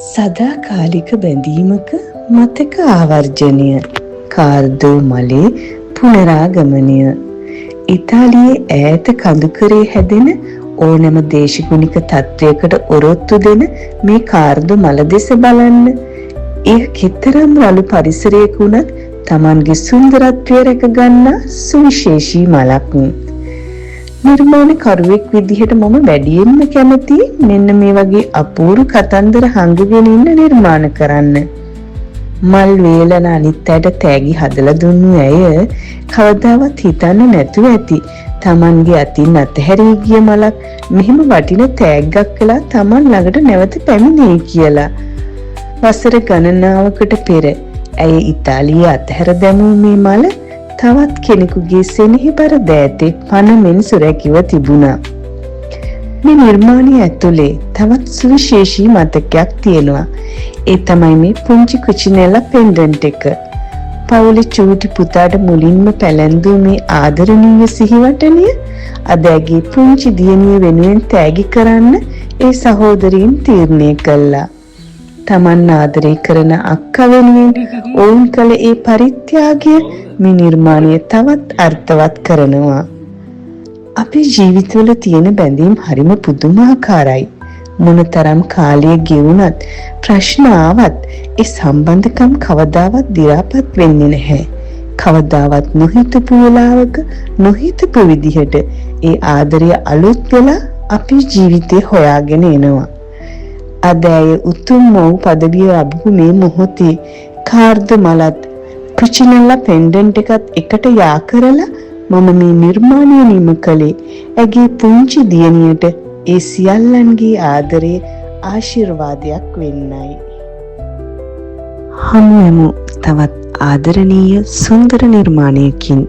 සදාකාලික බැඳීමක මතක ආවර්ජනය. කාර්දෝ මලේ පුනරාගමනය. ඉතාලියේ ඈත කඳුකරේ හැදෙන ඕනෑම දේශගුණික තත්වයකට ඔරොත්තු දෙන මේ කාර්දෝ මල දෙස බලන්න. එය කෙතරම් රළු පරිසරයක වුණත් Tamanගේ සුන්දරත්වය රැකගන්නා සුවිශේෂී මලක්. නිර්මාණකරුවෙක් විදිහට මම වැඩියෙන්ම කැමති මෙන්න මේ වගේ අපූර්ව කතන්දර හංගගෙන ඉන්න නිර්මාණ කරන්න. මල් වේලන අනිත් අයට තෑගි හදලා දුන්නු ඇය කවදාවත් හිතන්නේ නැතුව ඇති Tamanගේ අතින් අතහැරී ගිය මලක් මෙහෙම වටින තෑග්ගක් කළා Taman ළඟට නැවත පැමිණෙයි කියලා. වසර ගණනාවකට පෙර ඇය ඉතාලියේ අතහැර දැමූ මේ මල තවත් කෙනෙකුගේ සෙනෙහබර දෑතේ පනමෙන් සුරැකිව තිබුණා. මේ නිර්මාණය ඇතුලේ තවත් සුවිශේෂී මතකයක් තියෙනවා. ඒ තමයි මේ පුංචි කුචිනෙලා පෙන්ඩන්ට් එක. පවුලේ චූටි පුතාට මුලින්ම පැලැන්දූ මේ ආදරණීය සිහිවටනය අද ඇගේ පුංචි දියණිය වෙනුවෙන් තෑගි කරන්න ඒ සහෝදරීන් තීරණය කළා. Taman ආදරය කරන අක්කා වෙනුවෙන් ඔවුන් කළ ඒ පරිත්‍යාගය මේ නිර්මාණය තවත් අර්ථවත් කරනවා. අපේ ජීවිතවල තියෙන බැඳීම් හරිම පුදුමාකාරයි. මොනතරම් කාලය ගෙවුණත් ප්‍රශ්න ආවත් ඒ සම්බන්ධකම් කවදාවත් දි รา පත් වෙන්නේ නැහැ. කවදාවත් නොහිතපු වෙලාවක නොහිතපු විදිහට ඒ ආදරය අලුත් වෙලා අපේ ජීවිතේ හොයාගෙන එනවා. අද ඇය උතුම් වූ පදවිය ලැබු මේ මොහොතේ කාර්ද මලත් කුචිනෙලා පෙන්ඩන්ට් එකත් එකට යා කරලා මම මේ නිර්මාණය නිම කළේ ඇගේ පුංචි දියණියට ඒ සියල්ලන්ගේ ආදරේ ආශිර්වාදයක් වෙන්නයි. හමු වෙමු තවත් ආදරණීය සුන්දර නිර්මාණයකින්.